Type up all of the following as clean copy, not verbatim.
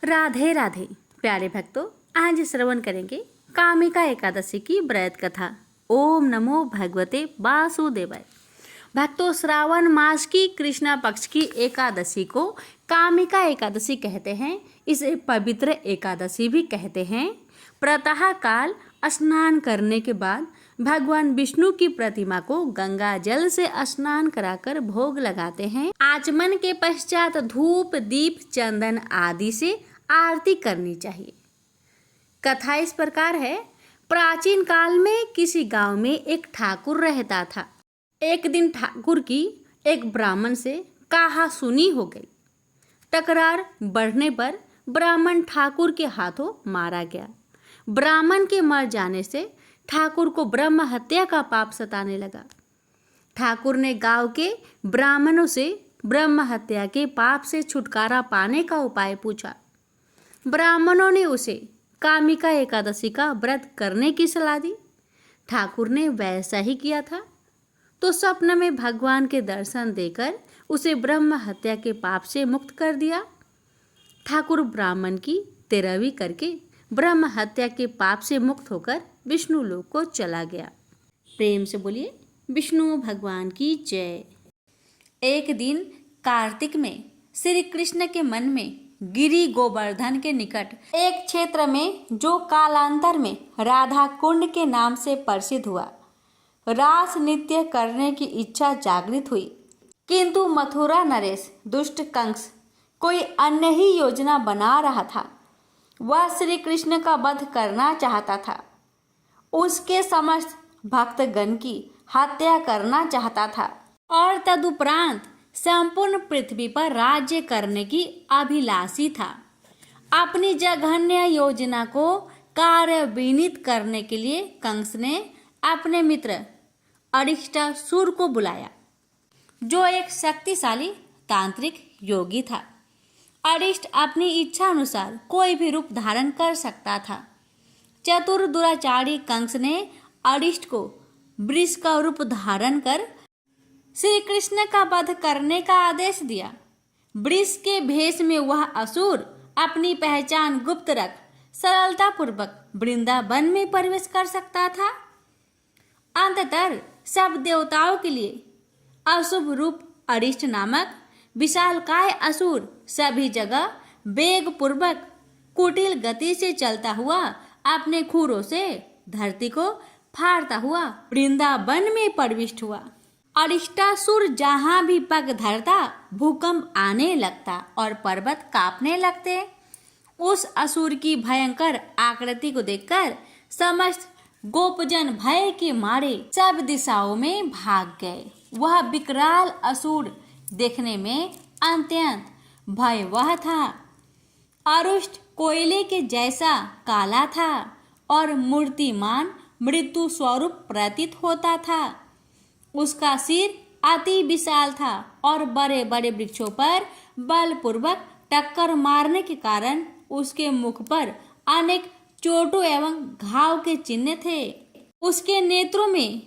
राधे राधे प्यारे भक्तों, आज श्रवण करेंगे कामिका एकादशी की व्रत कथा। ओम नमो भगवते वासुदेवाय। भक्तों, श्रावण मास की कृष्णा पक्ष की एकादशी को कामिका एकादशी कहते हैं। इसे पवित्र एकादशी भी कहते हैं। प्रातः काल स्नान करने के बाद भगवान विष्णु की प्रतिमा को गंगा जल से स्नान कराकर भोग लगाते हैं। आचमन के पश्चात धूप, दीप, चंदन आदि से आरती करनी चाहिए। कथा इस प्रकार है। प्राचीन काल में किसी गांव में एक ठाकुर रहता था। एक दिन ठाकुर की एक ब्राह्मण से कहा सुनी हो गई। तकरार बढ़ने पर ब्राह्मण ठाकुर के हाथों मारा गया। ब्राह्मण के मर जाने से ठाकुर को ब्रह्म हत्या का पाप सताने लगा। ठाकुर ने गांव के ब्राह्मणों से ब्रह्म हत्या के पाप से छुटकारा पाने का उपाय पूछा। ब्राह्मणों ने उसे कामिका एकादशी का व्रत करने की सलाह दी। ठाकुर ने वैसा ही किया था तो स्वप्न में भगवान के दर्शन देकर उसे ब्रह्म हत्या के पाप से मुक्त कर दिया। ठाकुर ब्राह्मण की तेरहवीं करके ब्रह्म हत्या के पाप से मुक्त होकर विष्णु लोक को चला गया। प्रेम से बोलिए विष्णु भगवान की जय। एक दिन कार्तिक में श्री कृष्ण के मन में गिरी गोवर्धन के निकट एक क्षेत्र में, जो कालांतर में राधा कुंड के नाम से प्रसिद्ध हुआ, रास नृत्य करने की इच्छा जागृत हुई। किंतु मथुरा नरेश दुष्ट कंस कोई अन्य ही योजना बना रहा था। वह श्री कृष्ण का वध करना चाहता था। उसके समस्त भक्तगण की हत्या करना चाहता था और तदुपरांत संपूर्ण पृथ्वी पर राज्य करने की अभिलाषी था। अपनी जघन्य योजना को कार्यान्वित करने के लिए कंस ने अपने मित्र अरिष्टासुर को बुलाया, जो एक शक्तिशाली तांत्रिक योगी था। अरिष्ट अपनी इच्छा अनुसार कोई भी रूप धारण कर सकता था। चतुर दुराचारी कंस ने अरिष्ट को वृष का रूप धारण कर श्री कृष्ण का वध करने का आदेश दिया। वृष के भेष में वह असुर अपनी पहचान गुप्त रख सरलता पूर्वक वृंदावन में प्रवेश कर सकता था। अंततः सब देवताओं के लिए अशुभ रूप अरिष्ट नामक विशालकाय असुर सभी जगह वेग पूर्वक कुटिल गति से चलता हुआ अपने खुरों से धरती को फाड़ता हुआ वृंदावन में प्रविष्ट हुआ। अरिष्टासुर जहां भी पग धरता भूकंप आने लगता और पर्वत कांपने लगते। उस असुर की भयंकर आकृति को देखकर समस्त गोपजन भय के मारे सब दिशाओं में भाग गए। वह विकराल असुर देखने में अत्यंत भयावह था। अरुष्ट कोयले के जैसा काला था और मूर्तिमान मृत्यु स्वरूप प्रतीत होता था। उसका सिर अति विशाल था और बड़े बड़े वृक्षों पर बलपूर्वक टक्कर मारने के कारण उसके मुख पर अनेक चोटों एवं घाव के चिन्ह थे। उसके नेत्रों में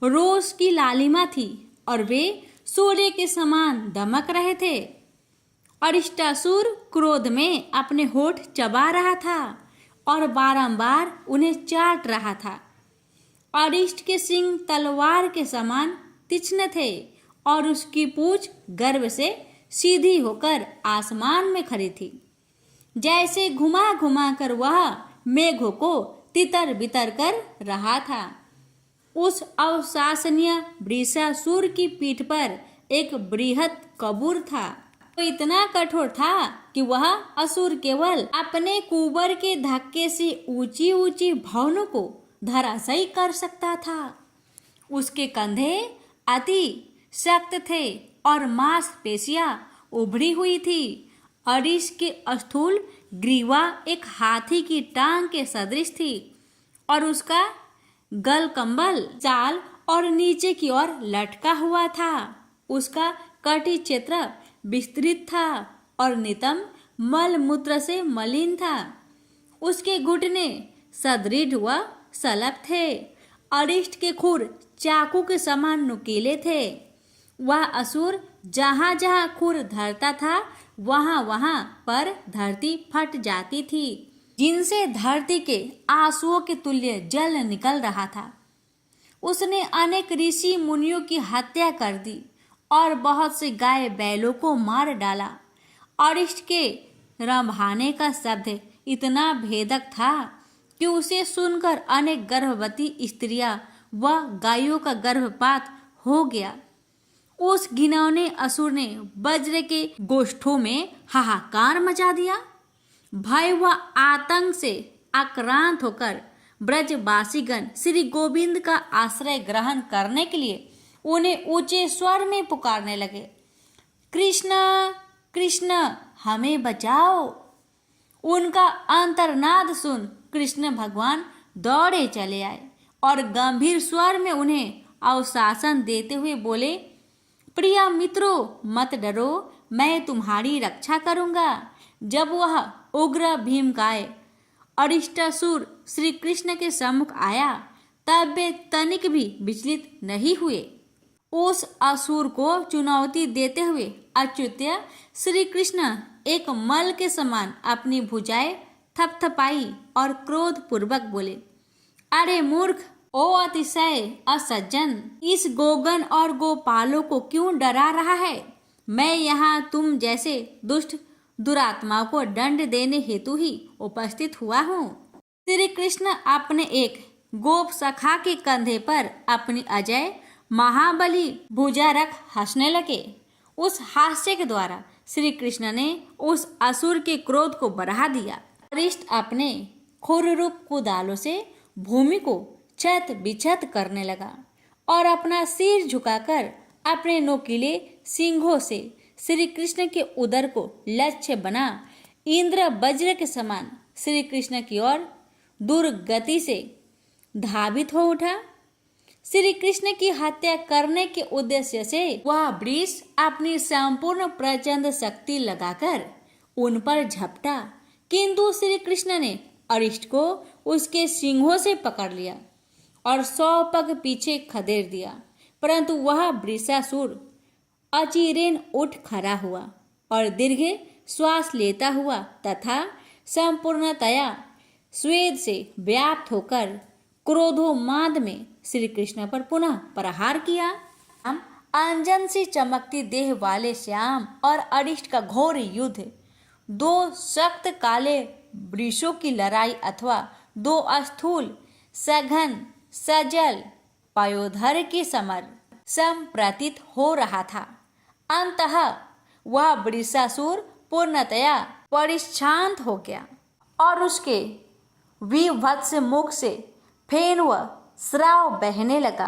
रोष की लालिमा थी और वे सूर्य के समान दमक रहे थे। अरिष्टासुर क्रोध में अपने होठ चबा रहा था और बारंबार उन्हें चाट रहा था। अरिष्ट के सिंग तलवार के समान तीक्ष्ण थे और उसकी पूंछ गर्व से सीधी होकर आसमान में खड़ी थी। जैसे घुमा घुमा कर वह मेघों को तितर बितर कर रहा था। उस अविश्वसनीय वृषासुर की पीठ पर एक बृहत कबूर था। वो इतना कठोर था कि वह असुर केवल अपने कुबर के धक्के से ऊंची ऊंची भवनों को धराशायी कर सकता था। उसके कंधे अति सख्त थे और मांसपेशियां उभरी हुई थी। अरिष्ट के स्थूल ग्रीवा एक हाथी की टांग के सदृश थी और उसका गलकंबल चाल और नीचे की ओर लटका हुआ था। उसका कटी क्षेत्र विस्तृत था और नितंब मल मूत्र से मलिन था। उसके घुटने सदृढ़ व सलप थे। अरिष्ट के खुर चाकू के समान नुकीले थे। वह असुर जहां जहां खुर धरता था वहां वहां पर धरती फट जाती थी, जिनसे धरती के आंसुओं के तुल्य जल निकल रहा था। उसने अनेक ऋषि मुनियों की हत्या कर दी और बहुत से गाय बैलों को मार डाला। अरिष्ट के रंभाने का शब्द इतना भेदक था कि उसे सुनकर अनेक गर्भवती स्त्रियां व गायों का गर्भपात हो गया। उस घिनौने असुर ने वज्र के गोष्ठों में हाहाकार मचा दिया। भय व आतंक से आक्रांत होकर ब्रजवासीगण श्री गोविंद का आश्रय ग्रहण करने के लिए उन्हें ऊंचे स्वर में पुकारने लगे, कृष्ण कृष्ण हमें बचाओ। उनका अंतर्नाद सुन कृष्ण भगवान दौड़े चले आए और गंभीर स्वर में उन्हें अवशासन देते हुए बोले, प्रिय मित्रों मत डरो, मैं तुम्हारी रक्षा करूंगा। जब वह उग्र भीमकाय अरिष्टासुर श्री कृष्ण के सम्मुख आया तब वे तनिक भी विचलित नहीं हुए। उस असुर को चुनौती देते हुए अच्युत्य श्री कृष्ण एक मल के समान अपनी भुजाएं थपथपाई और क्रोध पूर्वक बोले, अरे मूर्ख, ओ अतिशय असज्जन, इस गोगन और गोपालों को क्यों डरा रहा है? मैं यहाँ तुम जैसे दुष्ट दुरात्माओं को दंड देने हेतु ही उपस्थित हुआ हूँ। श्री कृष्ण अपने एक गोप सखा के कंधे पर अपनी अजय महाबली भुजा रख हंसने लगे। उस हास्य के द्वारा श्री कृष्ण ने उस असुर के क्रोध को बढ़ा दिया। अरिष्ट अपने खुर रूप कुदालों से भूमि को चत बिचत करने लगा और अपना सिर झुकाकर अपने नोकीले सिंघों से श्री कृष्ण के उदर को लक्ष्य बना इंद्र वज्र के समान श्री कृष्ण की ओर दुर्गति से धावित हो उठा। श्री कृष्ण की हत्या करने के उद्देश्य से वह वृष अपनी संपूर्ण प्रचंड शक्ति लगाकर उन पर झपटा, किंतु श्री कृष्ण ने अरिष्ट को उसके सिंघों से पकड़ लिया और 100 पग पीछे खदेड़ दिया। परंतु वह वृषासुर अचिरेण उठ खड़ा हुआ और दीर्घ श्वास लेता हुआ तथा संपूर्णतया स्वेद से व्याप्त होकर क्रोधोन्माद में श्री कृष्ण पर पुनः प्रहार किया। हम अंजन से चमकती देह वाले श्याम और अरिष्ट का घोर युद्ध, 2 सख्त काले वृषों की लड़ाई अथवा 2 स्थूल सघन सजल पयोधर के समर सम प्रतीत हो रहा था। अंततः वह वृषासुर पूर्णतया परिशांत हो गया और उसके विभत्स मुख से फेन व स्राव बहने लगा।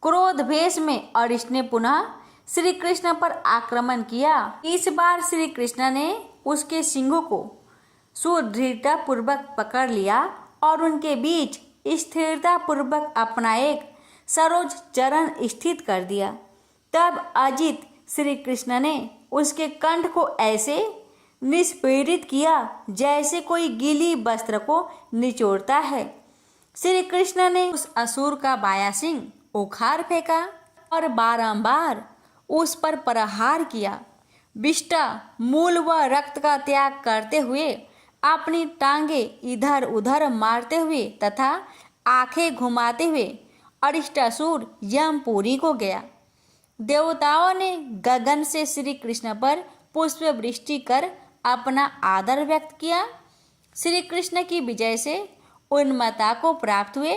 क्रोध भेष में अरिष्ट ने पुनः श्री कृष्ण पर आक्रमण किया। इस बार श्री कृष्ण ने उसके सिंघों को सुदृढ़ता पूर्वक पकड़ लिया और उनके बीच स्थिरता पूर्वक अपना एक सरोज चरण स्थित कर दिया। तब अजित श्री कृष्ण ने उसके कंठ को ऐसे निष्पीड़ित किया जैसे कोई गीली वस्त्र को निचोड़ता है। श्री कृष्ण ने उस असुर का बायां सिंह उखाड़ फेंका और बारंबार उस पर प्रहार किया। विष्टा मूल व रक्त का त्याग करते हुए अपनी टांगे इधर उधर मारते हुए तथा आंखें घुमाते हुए अरिष्टासुर यमपुरी को गया। देवताओं ने गगन से श्री कृष्ण पर पुष्प वृष्टि कर अपना आदर व्यक्त किया। श्री कृष्ण की विजय से उन्मत्ता को प्राप्त हुए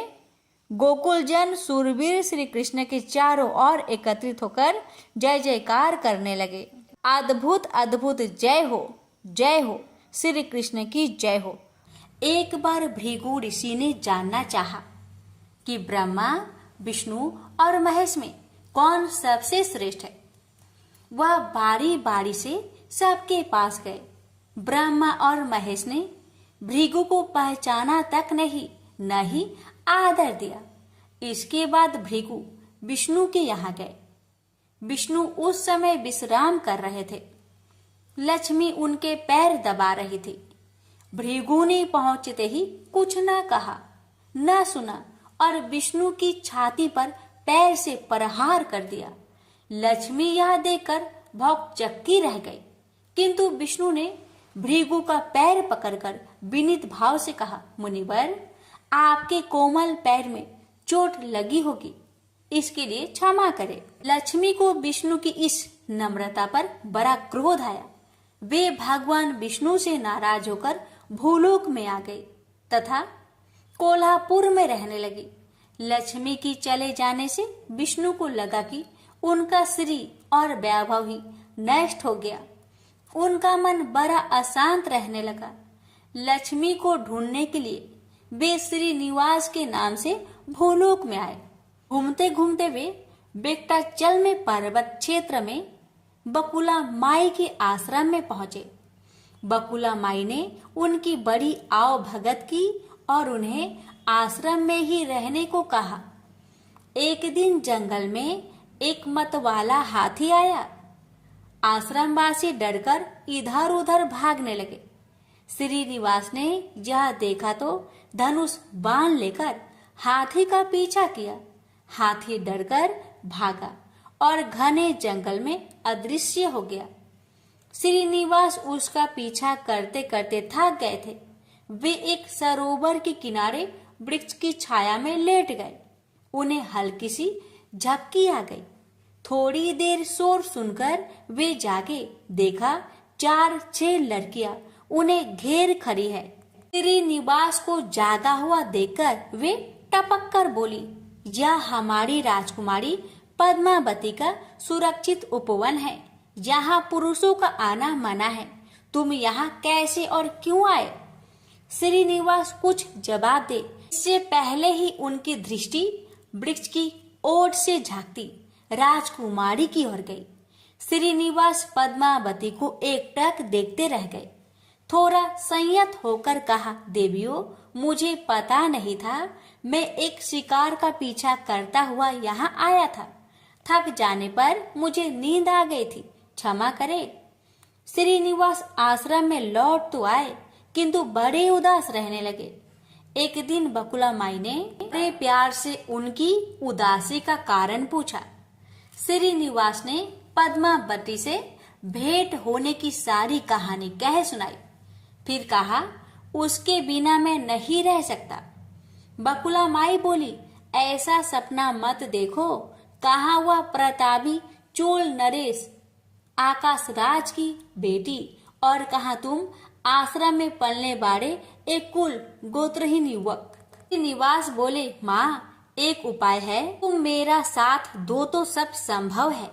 गोकुल जन सूरवीर श्री कृष्ण के चारों ओर एकत्रित होकर जय जयकार करने लगे। अद्भुत अद्भुत जय हो श्री कृष्ण की जय हो। एक बार भृगु ऋषि ने जानना चाहा कि ब्रह्मा विष्णु और महेश में कौन सबसे श्रेष्ठ है। वह बारी बारी से सबके पास गए। ब्रह्मा और महेश ने भृगु को पहचाना तक नहीं, न ही आदर दिया। इसके बाद भृगु विष्णु के यहाँ गए। विष्णु उस समय विश्राम कर रहे थे। लक्ष्मी उनके पैर दबा रही थी। भृगु ने पहुंचते ही कुछ न कहा न सुना और विष्णु की छाती पर पैर से प्रहार कर दिया। लक्ष्मी यह देखकर भौंकचक्की रह गई। किंतु विष्णु ने भृगु का पैर पकड़कर विनीत भाव से कहा, मुनिवर, आपके कोमल पैर में चोट लगी होगी, इसके लिए क्षमा करें। लक्ष्मी को विष्णु की इस नम्रता पर बड़ा क्रोध आया। वे भगवान विष्णु से नाराज होकर भूलोक में आ गई तथा कोल्हापुर में रहने लगी। लक्ष्मी की चले जाने से विष्णु को लगा कि उनका श्री और वैभव ही नष्ट हो गया। उनका मन बड़ा अशांत रहने लगा। लक्ष्मी को ढूंढने के लिए वे श्रीनिवास के नाम से भूलोक में आए। घूमते घूमते वे बेक्टाचल में पर्वत क्षेत्र में बकुला माई के आश्रम में पहुंचे। बकुला माई ने उनकी बड़ी आव भगत की और उन्हें आश्रम में ही रहने को कहा। एक दिन जंगल में एक मतवाला हाथी आया। आश्रमवासी डरकर इधर उधर भागने लगे। श्रीनिवास ने यह देखा तो धनुष बाण लेकर हाथी का पीछा किया। हाथी डरकर भागा और घने जंगल में अदृश्य हो गया। श्रीनिवास उसका पीछा करते करते थक गए थे। वे एक सरोवर के किनारे वृक्ष की छाया में लेट गए। उन्हें हल्की सी झपकी आ गई। थोड़ी देर शोर सुनकर वे जागे। देखा 4-6 लड़कियां उन्हें घेर खड़ी है। श्रीनिवास को जागा हुआ देखकर वे टपक कर बोली, यह हमारी राजकुमारी पद्मावती का सुरक्षित उपवन है। यहाँ पुरुषों का आना मना है। तुम यहाँ कैसे और क्यों आए? श्रीनिवास कुछ जवाब दे इससे पहले ही उनकी दृष्टि वृक्ष की ओट से झांकती राजकुमारी की ओर गई। श्रीनिवास पद्मावती को एकटक देखते रह गए। थोड़ा संयत होकर कहा, देवियों, मुझे पता नहीं था। मैं एक शिकार का पीछा करता हुआ यहाँ आया था। थक जाने पर मुझे नींद आ गई थी, क्षमा करें। श्रीनिवास आश्रम में लौट तो आए किंतु बड़े उदास रहने लगे। एक दिन बकुला माई ने बड़े प्यार से उनकी उदासी का कारण पूछा। श्रीनिवास ने पद्मावती से भेंट होने की सारी कहानी कह सुनाई। फिर कहा, उसके बिना मैं नहीं रह सकता। बकुला माई बोली, ऐसा सपना मत देखो। कहाँ हुआ प्रतापी चोल नरेश आकाश राज की बेटी, और कहाँ तुम आश्रम में पलने बाड़े एक कुल गोत्रहीन युवक। श्रीनिवास बोले, माँ, एक उपाय है, तुम मेरा साथ दो तो सब संभव है।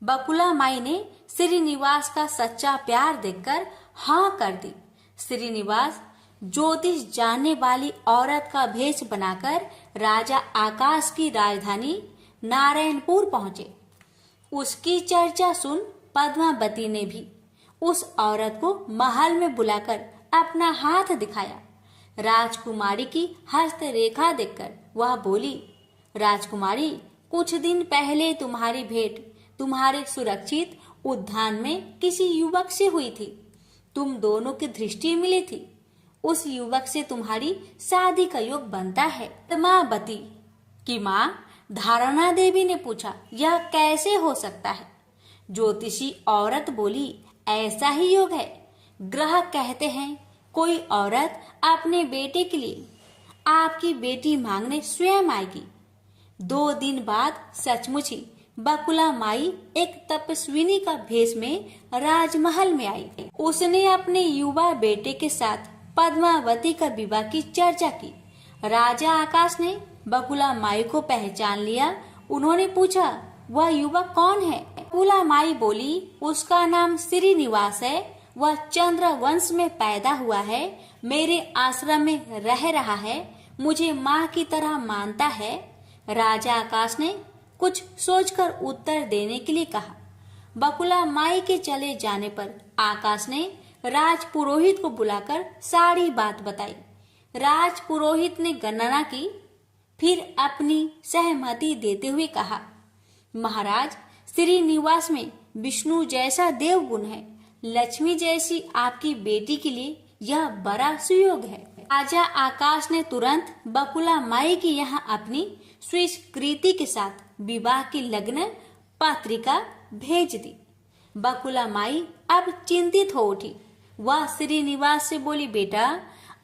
बकुला माई ने श्रीनिवास का सच्चा प्यार देखकर हाँ कर दी। श्रीनिवास ज्योतिष जानने वाली औरत का भेष बनाकर राजा आकाश की राजधानी नारायणपुर पहुंचे। उसकी चर्चा सुन पद्मावती ने भी उस औरत को महल में बुलाकर अपना हाथ दिखाया। राजकुमारी की हस्तरेखा देखकर वह बोली, राजकुमारी, कुछ दिन पहले तुम्हारी भेंट तुम्हारे सुरक्षित उद्यान में किसी युवक से हुई थी। तुम दोनों की दृष्टि मिली थी। उस युवक से तुम्हारी शादी का योग बनता है। पद्मावती की माँ धारणा देवी ने पूछा, यह कैसे हो सकता है? ज्योतिषी औरत बोली, ऐसा ही योग है। ग्रह कहते हैं कोई औरत अपने बेटे के लिए आपकी बेटी मांगने स्वयं आएगी। 2 दिन बाद सचमुच ही बकुला माई एक तपस्विनी का भेष में राजमहल में आई। उसने अपने युवा बेटे के साथ पद्मावती का विवाह की चर्चा की। राजा आकाश ने बकुला माई को पहचान लिया। उन्होंने पूछा, वह युवक कौन है? बकुला माई बोली, उसका नाम श्रीनिवास है। वह चंद्र वंश में पैदा हुआ है। मेरे आश्रम में रह रहा है। मुझे माँ की तरह मानता है। राजा आकाश ने कुछ सोचकर उत्तर देने के लिए कहा। बकुला माई के चले जाने पर आकाश ने राज पुरोहित को बुलाकर सारी बात बताई। राज पुरोहित ने गणना की, फिर अपनी सहमति देते हुए कहा, महाराज, श्रीनिवास में विष्णु जैसा देवगुण है। लक्ष्मी जैसी आपकी बेटी के लिए यह बड़ा सुयोग है। राजा आकाश ने तुरंत बकुला माई की यहाँ अपनी स्वीकृति के साथ विवाह की लग्न पत्रिका भेज दी। बकुला माई अब चिंतित हो उठी। वह श्रीनिवास से बोली, बेटा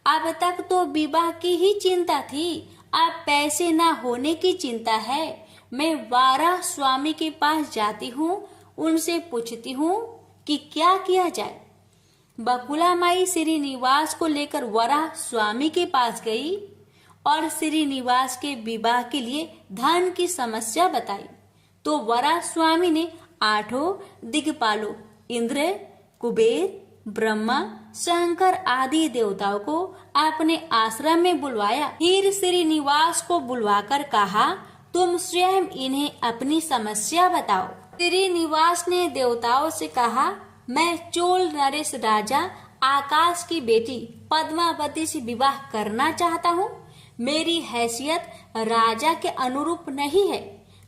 अब तक तो विवाह की ही चिंता थी, अब पैसे ना होने की चिंता है। मैं वाराह स्वामी के पास जाती हूँ, उनसे पूछती हूँ कि क्या किया जाए। बकुला माई श्रीनिवास को लेकर वराह स्वामी के पास गई और श्रीनिवास के विवाह के लिए धन की समस्या बताई। तो वराह स्वामी ने 8 दिक्पालों इंद्र, कुबेर, ब्रह्मा, शंकर आदि देवताओं को अपने आश्रम में बुलवाया। फिर श्रीनिवास को बुलवाकर कहा, तुम स्वयं इन्हें अपनी समस्या बताओ। श्रीनिवास ने देवताओं से कहा, मैं चोल नरेश राजा आकाश की बेटी पद्मावती से विवाह करना चाहता हूँ। मेरी हैसियत राजा के अनुरूप नहीं है,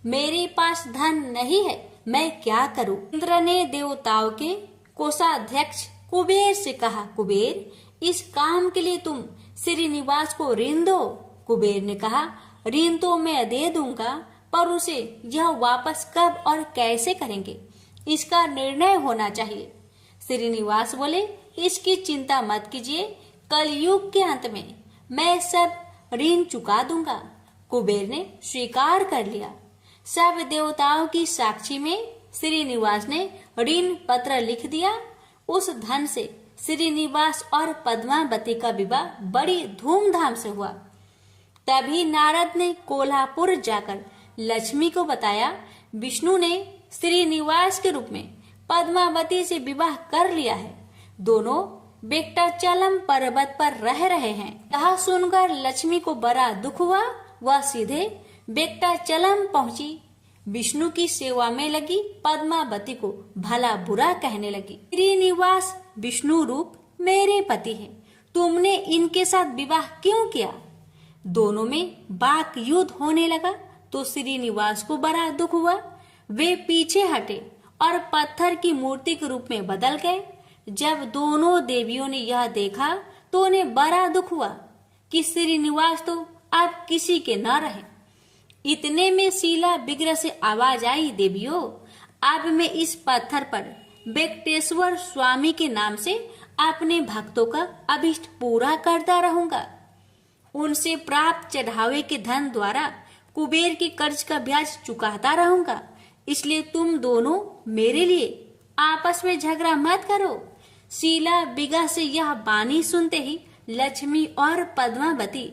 मेरे पास धन नहीं है, मैं क्या करूँ। इंद्र ने देवताओं के कोषाध्यक्ष कुबेर से कहा, कुबेर इस काम के लिए तुम श्रीनिवास को ऋण दो। कुबेर ने कहा, ऋण तो मैं दे दूंगा, पर उसे यह वापस कब और कैसे करेंगे इसका निर्णय होना चाहिए। श्रीनिवास बोले, इसकी चिंता मत कीजिए, कलयुग के अंत में मैं सब ऋण चुका दूंगा। कुबेर ने स्वीकार कर लिया। सब देवताओं की साक्षी में श्रीनिवास ने ऋण पत्र लिख दिया। उस धन से श्रीनिवास और पद्मावती का विवाह बड़ी धूमधाम से हुआ। तभी नारद ने कोल्हापुर जाकर लक्ष्मी को बताया, विष्णु ने श्रीनिवास के रूप में पद्मावती से विवाह कर लिया है। दोनों वेंकटाचलम पर्वत पर रह रहे हैं। यह सुनकर लक्ष्मी को बड़ा दुख हुआ। वह सीधे वेंकटाचलम पहुंची, विष्णु की सेवा में लगी, पद्मावती को भला बुरा कहने लगी। श्रीनिवास विष्णु रूप मेरे पति हैं, तुमने इनके साथ विवाह क्यों किया। दोनों में वाक युद्ध होने लगा तो श्रीनिवास को बड़ा दुख हुआ। वे पीछे हटे और पत्थर की मूर्ति के रूप में बदल गए। जब दोनों देवियों ने यह देखा तो उन्हें बड़ा दुख हुआ कि श्रीनिवास तो अब किसी के न रहे। इतने में शीला विग्रह से आवाज आई, देवियों अब मैं इस पत्थर पर वेंकटेश्वर स्वामी के नाम से अपने भक्तों का अभिष्ट पूरा करता रहूंगा। उनसे प्राप्त चढ़ावे के धन द्वारा कुबेर के कर्ज का ब्याज चुकाता रहूंगा। इसलिए तुम दोनों मेरे लिए आपस में झगड़ा मत करो। शीला विग्रह से यह वाणी सुनते ही लक्ष्मी और पद्मावती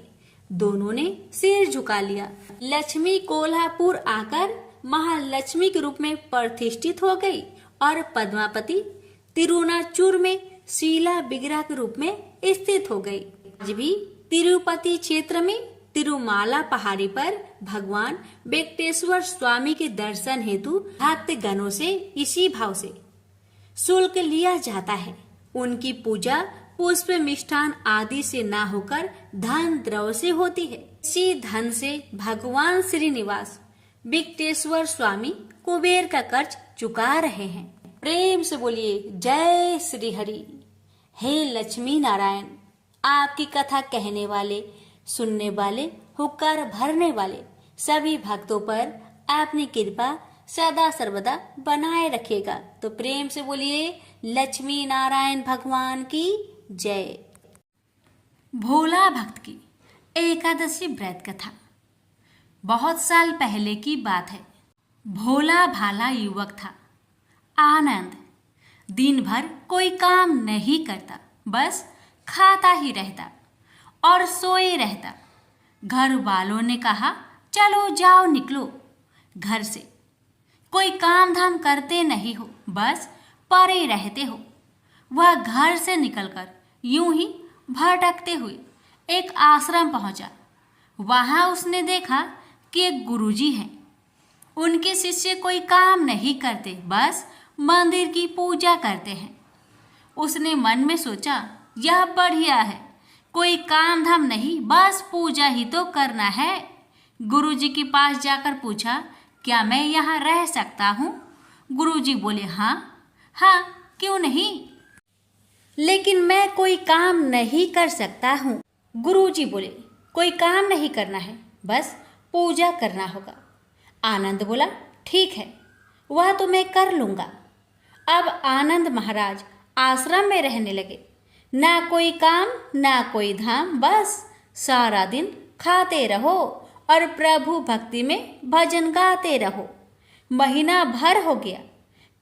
दोनों ने सिर झुका लिया। लक्ष्मी कोल्हापुर आकर महालक्ष्मी के रूप में प्रतिष्ठित हो गई और पद्मावती तिरुनाचूर में शीला विग्रह के रूप में स्थित हो गई। आज भी तिरुपति क्षेत्र में तिरुमाला पहाड़ी पर भगवान वेंकटेश्वर स्वामी के दर्शन हेतु भक्त गणों से इसी भाव से शुल्क लिया जाता है। उनकी पूजा पुष्प मिष्ठान आदि से ना होकर धन द्रव्य से होती है। इसी धन से भगवान श्रीनिवास वेंकटेश्वर स्वामी कुबेर का कर्ज चुका रहे हैं। प्रेम से बोलिए जय श्री हरि। हे लक्ष्मी नारायण, आपकी कथा कहने वाले, सुनने वाले, हुक्कार भरने वाले सभी भक्तों पर अपनी कृपा सदा सर्वदा बनाए रखेगा। तो प्रेम से बोलिए लक्ष्मी नारायण भगवान की जय। भोला भक्त की एकादशी व्रत कथा। बहुत साल पहले की बात है। भोला भाला युवक था, आनंद। दिन भर कोई काम नहीं करता, बस खाता ही रहता और सोए रहता। घर वालों ने कहा, चलो जाओ निकलो घर से, कोई काम धाम करते नहीं हो, बस पड़े रहते हो। वह घर से निकलकर यूं ही भटकते हुए एक आश्रम पहुंचा। वहां उसने देखा कि एक गुरुजी हैं। उनके शिष्य कोई काम नहीं करते, बस मंदिर की पूजा करते हैं। उसने मन में सोचा, यह बढ़िया है, कोई काम धाम नहीं, बस पूजा ही तो करना है। गुरुजी के पास जाकर पूछा, क्या मैं यहाँ रह सकता हूँ? गुरुजी बोले, हाँ हाँ, क्यों नहीं, लेकिन मैं कोई काम नहीं कर सकता हूँ। गुरुजी बोले, कोई काम नहीं करना है, बस पूजा करना होगा। आनंद बोला, ठीक है, वह तो मैं कर लूँगा। अब आनंद महाराज आश्रम में रहने लगे। ना कोई काम ना कोई धाम, बस सारा दिन खाते रहो और प्रभु भक्ति में भजन गाते रहो। महीना भर हो गया।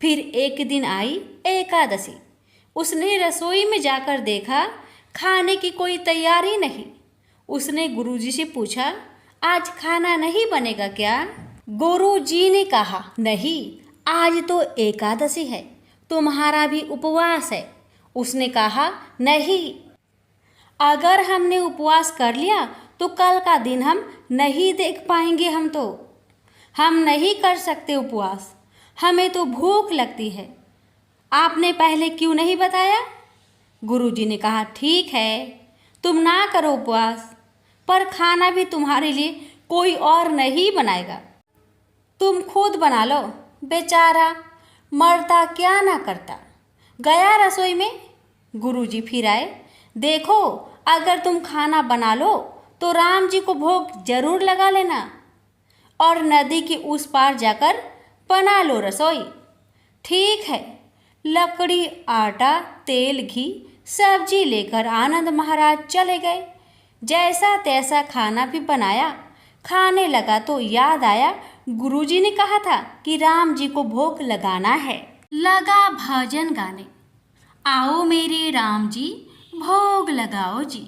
फिर एक दिन आई एकादशी। उसने रसोई में जाकर देखा, खाने की कोई तैयारी नहीं। उसने गुरुजी से पूछा, आज खाना नहीं बनेगा क्या? गुरुजी ने कहा, नहीं, आज तो एकादशी है, तुम्हारा भी उपवास है। उसने कहा, नहीं, अगर हमने उपवास कर लिया तो कल का दिन हम नहीं देख पाएंगे। हम नहीं कर सकते उपवास, हमें तो भूख लगती है। आपने पहले क्यों नहीं बताया? गुरुजी ने कहा, ठीक है, तुम ना करो उपवास, पर खाना भी तुम्हारे लिए कोई और नहीं बनाएगा, तुम खुद बना लो। बेचारा मरता क्या ना करता। गया रसोई में। गुरुजी फिर आए। देखो, अगर तुम खाना बना लो तो राम जी को भोग जरूर लगा लेना और नदी के उस पार जाकर बना लो रसोई। ठीक है। लकड़ी, आटा, तेल, घी, सब्जी लेकर आनंद महाराज चले गए। जैसा तैसा खाना भी बनाया। खाने लगा तो याद आया, गुरुजी ने कहा था कि राम जी को भोग लगाना है। लगा भजन गाने, आओ मेरे राम जी भोग लगाओ जी,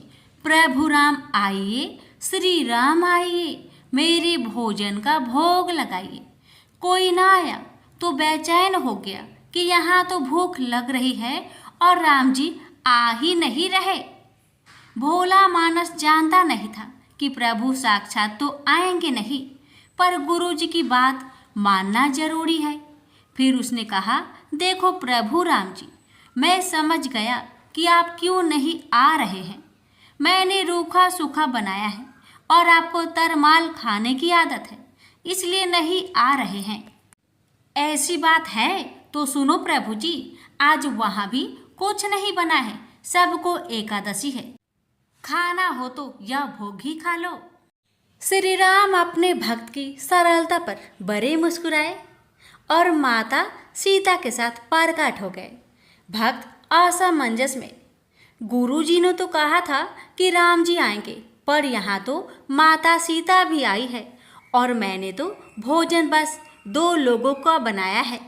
प्रभु राम आइए, श्री राम आइए, मेरे भोजन का भोग लगाइए। कोई ना आया तो बेचैन हो गया कि यहाँ तो भूख लग रही है और राम जी आ ही नहीं रहे। भोला मानस जानता नहीं था कि प्रभु साक्षात तो आएंगे नहीं, पर गुरुजी की बात मानना जरूरी है। फिर उसने कहा, देखो प्रभु राम जी, मैं समझ गया कि आप क्यों नहीं आ रहे हैं। मैंने रूखा सूखा बनाया है और आपको तरमाल खाने की आदत है, इसलिए नहीं आ रहे हैं। ऐसी बात है तो सुनो प्रभु जी, आज वहाँ भी कुछ नहीं बना है, सबको एकादशी है, खाना हो तो यह भोग ही खा लो। श्री राम अपने भक्त की सरलता पर बड़े मुस्कुराए और माता सीता के साथ प्रकट हो गए। भक्त असमंजस में। गुरुजी ने तो कहा था कि राम जी आएंगे, पर यहाँ तो माता सीता भी आई है और मैंने तो भोजन बस 2 लोगों का बनाया है।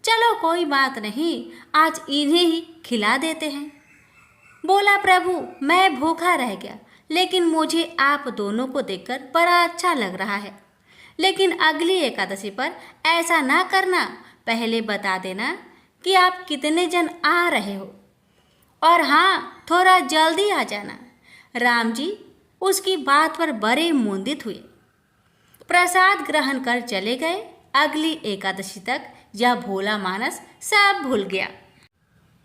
चलो कोई बात नहीं, आज इन्हें ही खिला देते हैं। बोला, प्रभु मैं भूखा रह गया, लेकिन मुझे आप दोनों को देखकर बड़ा अच्छा लग रहा है। लेकिन अगली एकादशी पर ऐसा ना करना, पहले बता देना कि आप कितने जन आ रहे हो, और हाँ, थोड़ा जल्दी आ जाना। राम जी उसकी बात पर बड़े मुंदित हुए। प्रसाद ग्रहण कर चले गए। अगली एकादशी तक यह भोला मानस सब भूल गया।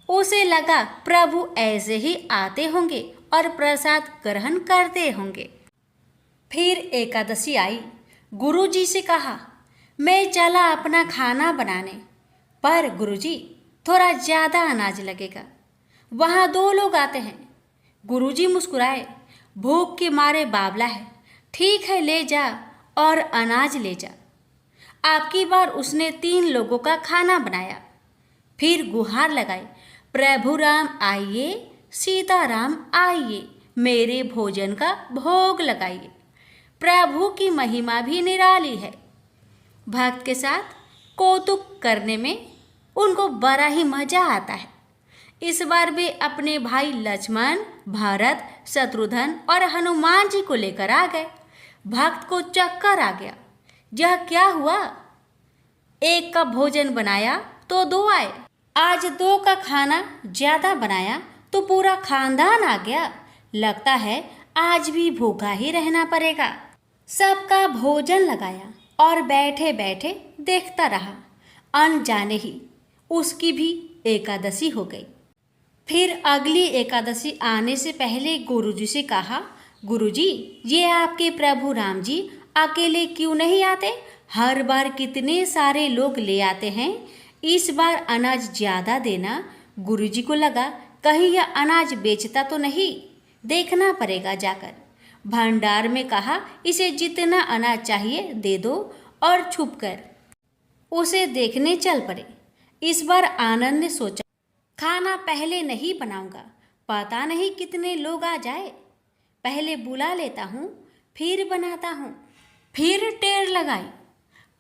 उसे लगा प्रभु ऐसे ही आते होंगे और प्रसाद ग्रहण करते होंगे। फिर एकादशी आई। गुरुजी से कहा, मैं चला अपना खाना बनाने, पर गुरुजी थोड़ा ज़्यादा अनाज लगेगा, वहाँ 2 लोग आते हैं। गुरुजी मुस्कुराए, भूख के मारे बावला है, ठीक है ले जा और अनाज ले जा। आपकी बार उसने 3 लोगों का खाना बनाया। फिर गुहार लगाई, प्रभु राम आइए, सीताराम आइए, मेरे भोजन का भोग लगाइए। प्रभु की महिमा भी निराली है। भक्त के साथ कौतुक करने में उनको बड़ा ही मजा आता है। इस बार वे अपने भाई लक्ष्मण, भरत, शत्रुघ्न और हनुमान जी को लेकर आ गए। भक्त को चक्कर आ गया। यह क्या हुआ? 1 का भोजन बनाया तो 2 आए। आज 2 का खाना ज्यादा बनाया तो पूरा खानदान आ गया। लगता है आज भी भूखा ही रहना पड़ेगा। सबका भोजन लगाया और बैठे बैठे देखता रहा। अनजाने ही उसकी भी एकादशी हो गई। फिर अगली एकादशी आने से पहले गुरुजी से कहा, गुरुजी ये आपके प्रभु राम जी अकेले क्यों नहीं आते? हर बार कितने सारे लोग ले आते हैं, इस बार अनाज ज़्यादा देना। गुरुजी को लगा कहीं यह अनाज बेचता तो नहीं, देखना पड़ेगा जाकर। भंडार में कहा, इसे जितना अनाज चाहिए दे दो और छुपकर उसे देखने चल पड़े। इस बार आनंद ने सोचा, खाना पहले नहीं बनाऊंगा, पता नहीं कितने लोग आ जाए, पहले बुला लेता हूँ फिर बनाता हूँ। फिर टेर लगाई,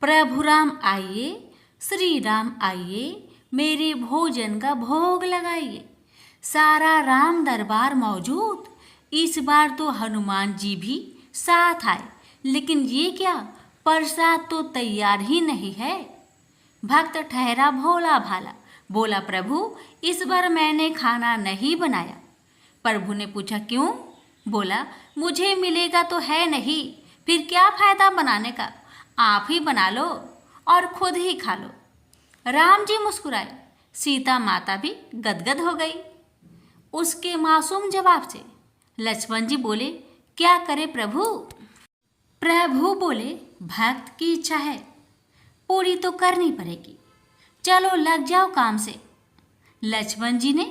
प्रभु राम आइए, श्री राम आइए, मेरे भोजन का भोग लगाइए। सारा राम दरबार मौजूद, इस बार तो हनुमान जी भी साथ आए, लेकिन ये क्या, प्रसाद तो तैयार ही नहीं है। भक्त ठहरा भोला भाला, बोला प्रभु इस बार मैंने खाना नहीं बनाया। प्रभु ने पूछा क्यों? बोला मुझे मिलेगा तो है नहीं, फिर क्या फायदा बनाने का, आप ही बना लो और खुद ही खा लो। राम जी मुस्कुराए, सीता माता भी गदगद हो गई उसके मासूम जवाब से। लक्ष्मण जी बोले क्या करे प्रभु? प्रभु बोले भक्त की इच्छा है, पूरी तो करनी पड़ेगी, चलो लग जाओ काम से। लक्ष्मण जी ने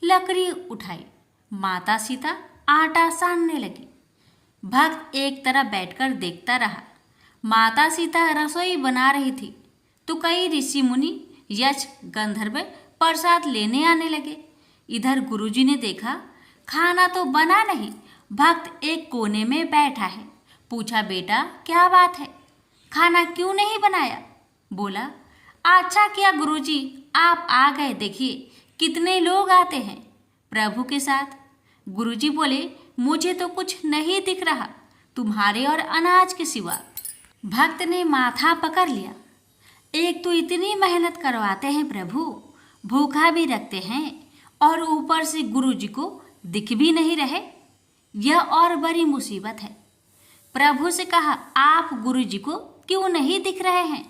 लकड़ी उठाई, माता सीता आटा सानने लगी। भक्त एक तरफ बैठकर देखता रहा। माता सीता रसोई बना रही थी तो कई ऋषि मुनि यक्ष गंधर्व प्रसाद लेने आने लगे। इधर गुरुजी ने देखा खाना तो बना नहीं, भक्त एक कोने में बैठा है। पूछा बेटा क्या बात है, खाना क्यों नहीं बनाया? बोला अच्छा किया गुरुजी आप आ गए, देखिए कितने लोग आते हैं प्रभु के साथ। गुरुजी बोले मुझे तो कुछ नहीं दिख रहा तुम्हारे और अनाज के सिवा। भक्त ने माथा पकड़ लिया, एक तो इतनी मेहनत करवाते हैं प्रभु, भूखा भी रखते हैं और ऊपर से गुरुजी को दिख भी नहीं रहे, यह और बड़ी मुसीबत है। प्रभु से कहा आप गुरुजी को क्यों नहीं दिख रहे हैं?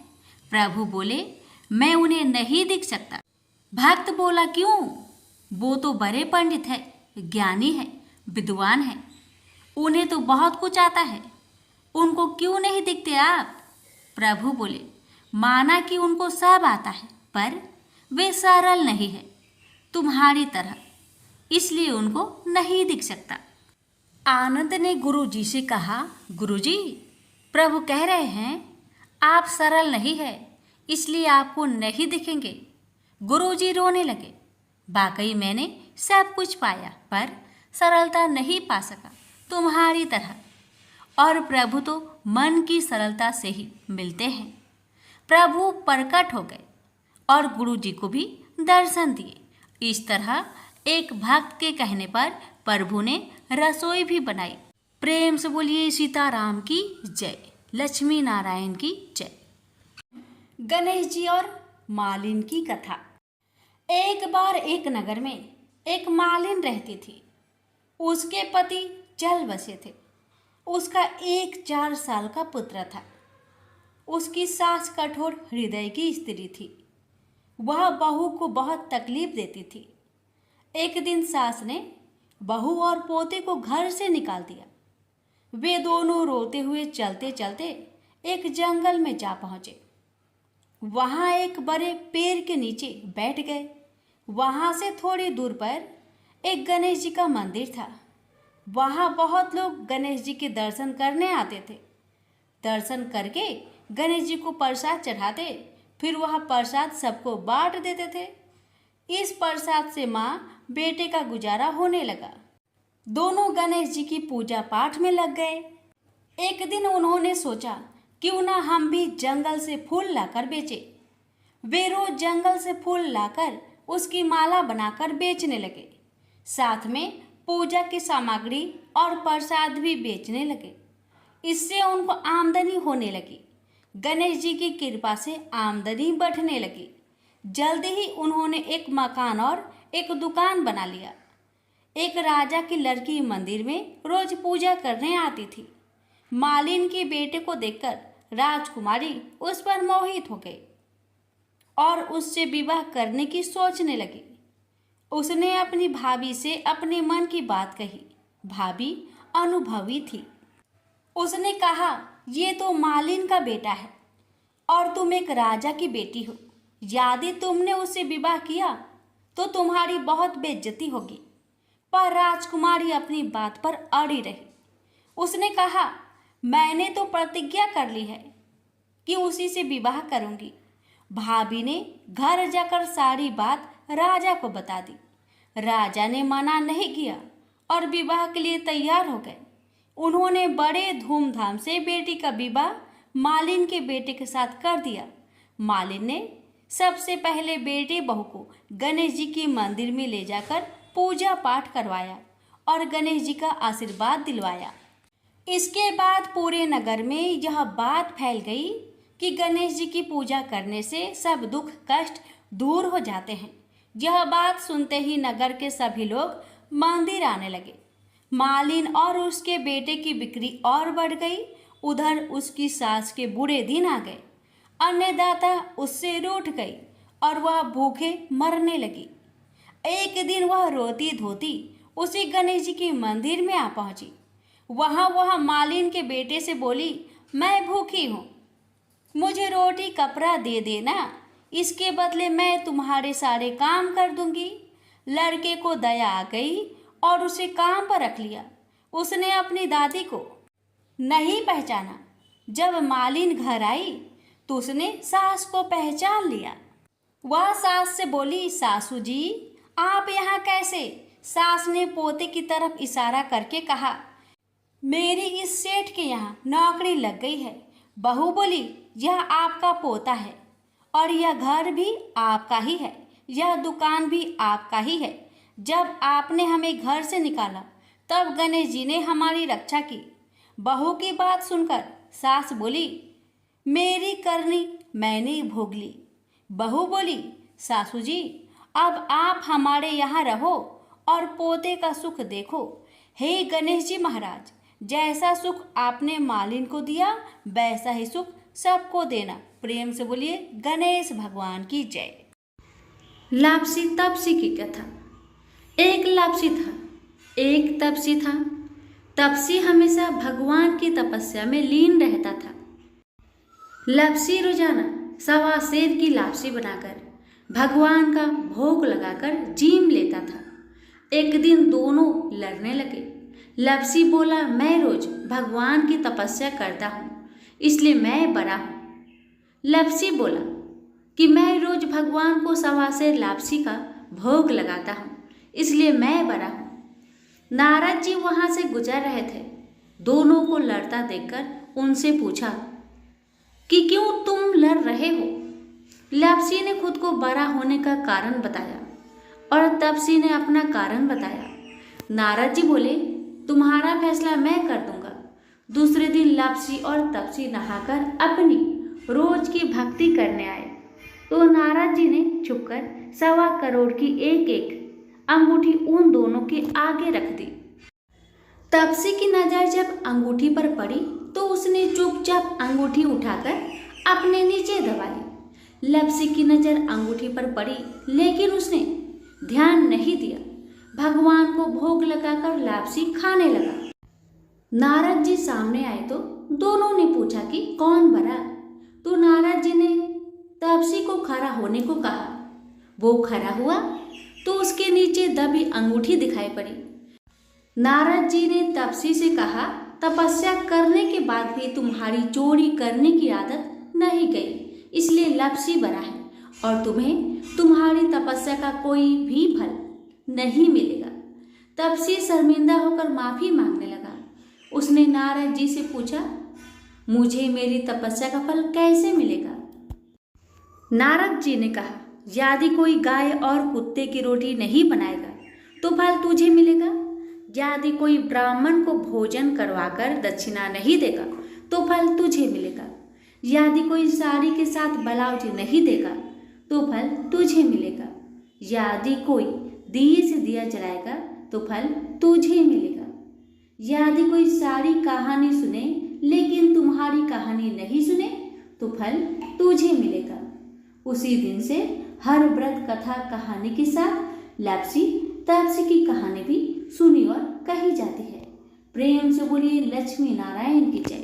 प्रभु बोले मैं उन्हें नहीं दिख सकता। भक्त बोला क्यों? वो तो बड़े पंडित है, ज्ञानी है, विद्वान है, उन्हें तो बहुत कुछ आता है, उनको क्यों नहीं दिखते आप? प्रभु बोले माना कि उनको सब आता है पर वे सरल नहीं है तुम्हारी तरह, इसलिए उनको नहीं दिख सकता। आनंद ने गुरुजी से कहा गुरुजी प्रभु कह रहे हैं आप सरल नहीं है इसलिए आपको नहीं दिखेंगे। गुरुजी रोने लगे, वाकई मैंने सब कुछ पाया पर सरलता नहीं पा सका तुम्हारी तरह, और प्रभु तो मन की सरलता से ही मिलते हैं। प्रभु प्रकट हो गए और गुरुजी को भी दर्शन दिए। इस तरह एक भक्त के कहने पर प्रभु ने रसोई भी बनाई। प्रेम से बोलिए सीताराम की जय, लक्ष्मी नारायण की जय। गणेश जी और मालिन की कथा। एक बार एक नगर में एक मालिन रहती थी। उसके पति चल बसे थे। उसका एक 4 साल का पुत्र था। उसकी सास कठोर हृदय की स्त्री थी। वह बहू को बहुत तकलीफ देती थी। एक दिन सास ने बहू और पोते को घर से निकाल दिया। वे दोनों रोते हुए चलते चलते एक जंगल में जा पहुँचे। वहाँ एक बड़े पेड़ के नीचे बैठ गए। वहाँ से थोड़ी दूर पर एक गणेश जी का मंदिर था। वहाँ बहुत लोग गणेश जी के दर्शन करने आते थे। दर्शन करके गणेश जी को प्रसाद चढ़ाते, फिर वह प्रसाद सबको बांट देते थे। इस प्रसाद से माँ बेटे का गुजारा होने लगा। दोनों गणेश जी की पूजा पाठ में लग गए। एक दिन उन्होंने सोचा क्यों ना हम भी जंगल से फूल लाकर बेचें। वे रोज जंगल से फूल लाकर उसकी माला बनाकर बेचने लगे। साथ में पूजा की सामग्री और प्रसाद भी बेचने लगे। इससे उनको आमदनी होने लगी। गणेश जी की कृपा से आमदनी बढ़ने लगी। जल्दी ही उन्होंने एक मकान और एक दुकान बना लिया। एक राजा की लड़की मंदिर में रोज पूजा करने आती थी। मालिन के बेटे को देखकर राजकुमारी उस पर मोहित हो गई और उससे विवाह करने की सोचने लगी। उसने अपनी भाभी से अपने मन की बात कही। भाभी अनुभवी थी। उसने कहा ये तो मालिन का बेटा है और तुम एक राजा की बेटी हो। यदि तुमने उससे विवाह किया तो तुम्हारी बहुत बेइज्जती होगी। पर राजकुमारी अपनी बात पर अड़ी रही। उसने कहा मैंने तो प्रतिज्ञा कर ली है कि उसी से विवाह करूंगी। भाभी ने घर जाकर सारी बात राजा को बता दी। राजा ने मना नहीं किया और विवाह के लिए तैयार हो गए। उन्होंने बड़े धूमधाम से बेटी का विवाह मालिन के बेटे के साथ कर दिया। मालिन ने सबसे पहले बेटे बहू को गणेश जी की मंदिर में ले जाकर पूजा पाठ करवाया और गणेश जी का आशीर्वाद दिलवाया। इसके बाद पूरे नगर में यह बात फैल गई कि गणेश जी की पूजा करने से सब दुख कष्ट दूर हो जाते हैं। यह बात सुनते ही नगर के सभी लोग मंदिर आने लगे। मालिन और उसके बेटे की बिक्री और बढ़ गई। उधर उसकी सास के बुरे दिन आ गए। अन्नदाता उससे रूठ गई और वह भूखे मरने लगी। एक दिन वह रोती धोती उसी गणेश जी की मंदिर में आ पहुंची। वह मालिन के बेटे से बोली, मैं भूखी हूँ, मुझे रोटी कपड़ा दे देना, इसके बदले मैं तुम्हारे सारे काम कर दूंगी। लड़के को दया आ गई और उसे काम पर रख लिया। उसने अपनी दादी को नहीं पहचाना। जब मालिन घर आई तो उसने सास को पहचान लिया। वह सास से बोली, सासू जी आप यहाँ कैसे? सास ने पोते की तरफ इशारा करके कहा, मेरी इस सेठ के यहाँ नौकरी लग गई है। बहू बोली, यह आपका पोता है और यह घर भी आपका ही है, यह दुकान भी आपका ही है। जब आपने हमें घर से निकाला तब गणेश जी ने हमारी रक्षा की। बहू की बात सुनकर सास बोली, मेरी करनी मैंने भोग ली। बहू बोली, सासू जी अब आप हमारे यहाँ रहो और पोते का सुख देखो। हे गणेश जी महाराज, जैसा सुख आपने मालिन को दिया वैसा ही सुख सबको देना। प्रेम से बोलिए गणेश भगवान की जय। लापसी तपसी की कथा। एक लापसी था, एक तपसी था। तपसी हमेशा भगवान की तपस्या में लीन रहता था। लापसी रोजाना सवा सेर की लापसी बनाकर भगवान का भोग लगाकर जीम लेता था। एक दिन दोनों लड़ने लगे। लापसी बोला, मैं रोज भगवान की तपस्या करता हूँ इसलिए मैं बड़ा हूँ। लापसी बोला कि मैं रोज भगवान को सवा सेर लापसी का भोग लगाता हूँ इसलिए मैं बड़ा हूँ। नारद जी वहाँ से गुजर रहे थे। दोनों को लड़ता देखकर उनसे पूछा कि क्यों तुम लड़ रहे हो? लापसी ने खुद को बड़ा होने का कारण बताया और तपसी ने अपना कारण बताया। नारद जी बोले, तुम्हारा फैसला मैं कर दूंगा। दूसरे दिन लापसी और तपसी नहाकर अपनी रोज की भक्ति करने आए तो नारद जी ने छुपकर 1.25 करोड़ की एक एक अंगूठी उन दोनों के आगे रख दी। तपसी की नजर जब अंगूठी पर पड़ी तो उसने चुपचाप अंगूठी उठाकर अपने नीचे दबा ली। लापसी की नजर अंगूठी पर पड़ी लेकिन उसने ध्यान नहीं दिया। भगवान को भोग लगाकर लापसी खाने लगा। नारद जी सामने आए तो दोनों ने पूछा कि कौन बड़ा? तो नारद जी ने तपसी को खड़ा होने को कहा। वो खड़ा हुआ तो उसके नीचे दबी अंगूठी दिखाई पड़ी। नारद जी ने तपसी से कहा, तपस्या करने के बाद भी तुम्हारी चोरी करने की आदत नहीं गई इसलिए लापसी बड़ा है और तुम्हें तुम्हारी तपस्या का कोई भी फल नहीं मिलेगा। तपसी शर्मिंदा होकर माफी मांगने लगा। उसने नारद जी से पूछा, मुझे मेरी तपस्या का फल कैसे मिलेगा? नारद जी ने कहा, यदि कोई गाय और कुत्ते की रोटी नहीं बनाएगा तो फल तुझे मिलेगा। यदि कोई ब्राह्मण को भोजन करवाकर दक्षिणा नहीं देगा तो फल तुझे मिलेगा। यदि कोई साड़ी के साथ ब्लाउज नहीं देगा तो फल तुझे मिलेगा। यदि कोई दिए से दिया जलाएगा तो फल तुझे मिलेगा। यदि कोई सारी कहानी सुने लेकिन तुम्हारी कहानी नहीं सुने तो फल तुझे मिलेगा। उसी दिन से हर व्रत कथा कहानी के साथ लापसी तपसी की कहानी भी सुनी और कही जाती है। प्रेम से बोलिए लक्ष्मी नारायण की जय।